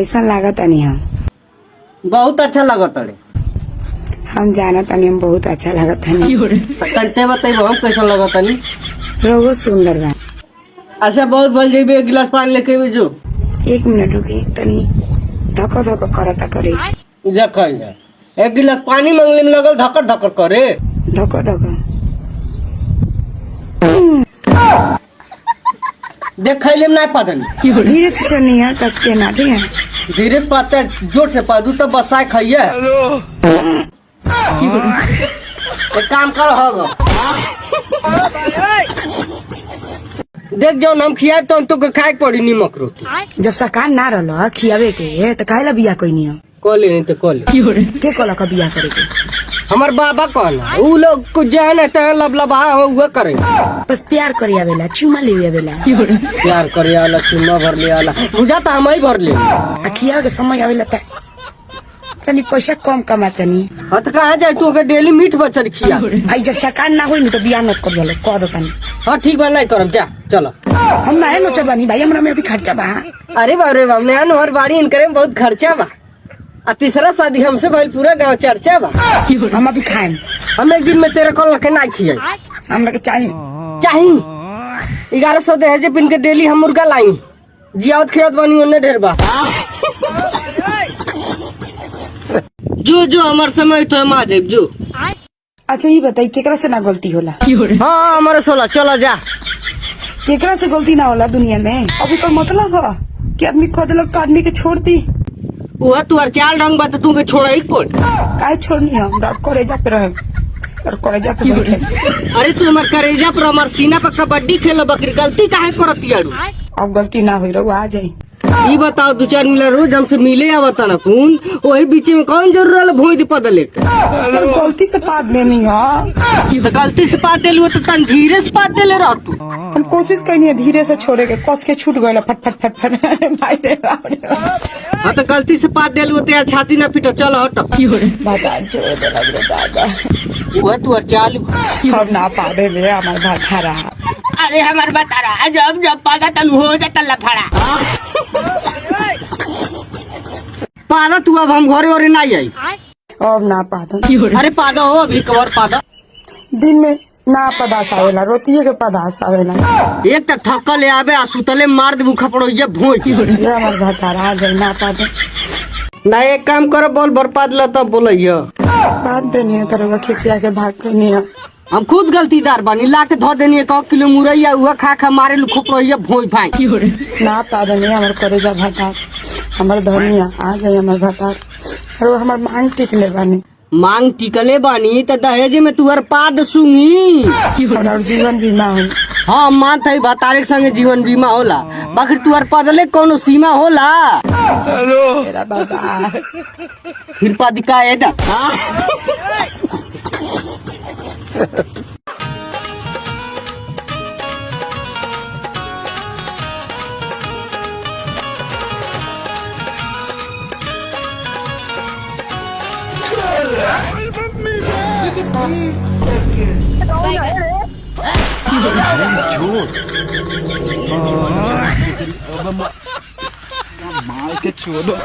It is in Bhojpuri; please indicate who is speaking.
Speaker 1: कैसा लागत तनी हम?
Speaker 2: बहुत अच्छा लगत अरे।
Speaker 1: हम जाना तनी हम बहुत अच्छा लागत तनी।
Speaker 2: तनते बताइबो हम कैसा लगत तनी।
Speaker 1: रोगो सुंदर बा।
Speaker 2: अच्छा बहुत बोल जेबे, एक गिलास पानी लेके आइबे जो।
Speaker 1: 1 मिनट रुकी तनी धको धको करता करे।
Speaker 2: देखा एक गिलास पानी मांगले में लगल धकर धकर करे।
Speaker 1: धको धको
Speaker 2: देख खैले में नहीं पादनी।
Speaker 1: धीरे से चलनी है, कस के ना, ठीक है?
Speaker 2: धीरे से पाता जोर से पादू तब बसाए खाइए। एक काम करो होगा, देख जाओ हम खिया तो खाए पड़ी नीमक रोटी।
Speaker 1: जब सकान ना रहा खियावे के तो काहेला बिया कोई नहीं?
Speaker 2: कॉले नहीं तो कॉले
Speaker 1: के कोला का बिया करे के?
Speaker 2: हमार बाबा कहना उ लोग कुछ जान लबलबा हुआ करे।
Speaker 1: बस प्यार करे आवेला, चुमा ले आवेला।
Speaker 2: प्यार करे आला, चुम्मा भर ले आला, बुझाता हम ही भर ले।
Speaker 1: खिया के समय आवेला तनी पैसा कम कमातनी।
Speaker 2: हाँ तो कहाँ जाए तू? अगर डेली मीट बचर खिया।
Speaker 1: भाई जब सकान ना होई तो बिया मत कर बोलो, कह दो तनी।
Speaker 2: हाँ ठीक बा, नहीं करब, जा चलो।
Speaker 1: हम ना है नोचर बानी भाई, हमरा में भी खर्चा बा।
Speaker 2: अरे बाप रे बाप, नया नहर बाड़ी इनकरे में बहुत खर्चा बा। आ तीसरा शादी हमसे भाई पूरा गांव चर्चा बा।
Speaker 1: हम अभी खाएं।
Speaker 2: हम एक दिन में तेरे कॉल के ना खिया।
Speaker 1: हमरा के चाहिए
Speaker 2: 1100 दे जे पिन के डेली हम मुर्गा लाई जियावत खियावत बानी ओने ढेर बा। जो जो हमार समय तो हम आ जाए जो।
Speaker 1: अच्छा ये बताई केकरा से ना गलती होला?
Speaker 2: हाँ हमारे सोला चला जा।
Speaker 1: केकरा से गलती ना होला दुनिया में? अभी तो मतलब है कि आदमी कह दिलक तो आदमी के छोड़ दी।
Speaker 2: वो तू चाल रंग बा तो तू के छोड़ा ही पड़।
Speaker 1: काहे छोड़नी हम? रात करेजा पे रहे और करेजा पे बैठे।
Speaker 2: अरे तू हमार करेजा पर हमार सीना पर कबड्डी खेल बकरी, गलती काहे करती यारू?
Speaker 1: अब गलती ना हुई, रहो आ जाई।
Speaker 2: ये बताओ 2-4 मिला रोज हमसे मिले आवता ना कौन, वही बीच में कौन जरूर भोज पदले
Speaker 1: गलती से पात देनी है
Speaker 2: तो गलती से पात दिलू तो तन धीरे से पात दिले रह तू।
Speaker 1: हम कोशिश करनी है धीरे से छोड़े के, कस के छूट गए फट फट फट फट। भाई रे बाप रे।
Speaker 2: हाँ तो गलती से पात दिलू तो यार छाती ना पीटो, चलो हटो।
Speaker 1: बता छोड़ दे लग रे दादा।
Speaker 2: वो तू चालू
Speaker 1: हम ना पा दे ले हमार भात रहा।
Speaker 2: अरे हमार बता रहा जब जब पादा तन हो जाता लफड़ा। पादा तू अब हम घरे और ना आई।
Speaker 1: अब ना पादा।
Speaker 2: अरे पादा हो अभी कवर पादा।
Speaker 1: दिन में ना पदास आवेला, रोटिए के पदास आवेला।
Speaker 2: एक तो थकल आवे आ सुतले मार दे मुखा पड़ो ये भोज।
Speaker 1: ये हमार भात रहा जाए ना पादे।
Speaker 2: ना एक काम करो बोल बर्बाद ला तब बोलिए
Speaker 1: बात देनी है तरह खिसिया के भाग करनी है।
Speaker 2: हम खुद गलतीदार बनी, ला के धो देनी 1 किलो मुरैया हुआ खा खा मारे लू खोप रही भोज भाई।
Speaker 1: ना पादे नहीं हमार करेजा भातार, हमार धनिया आ जाए हमार भातार। और हमार मांग टिक ले बानी।
Speaker 2: मांग टिकले बानी तो दहेज में तुहर पाद सुंगी
Speaker 1: और जीवन बीमा हो।
Speaker 2: हाँ मान थी बतारे संगे जीवन बीमा होला, बाकी तुहर पदले कोनो सीमा होला।
Speaker 1: मेरा बाबा
Speaker 2: फिर पादिका है ना।
Speaker 3: मार के छोड़ो।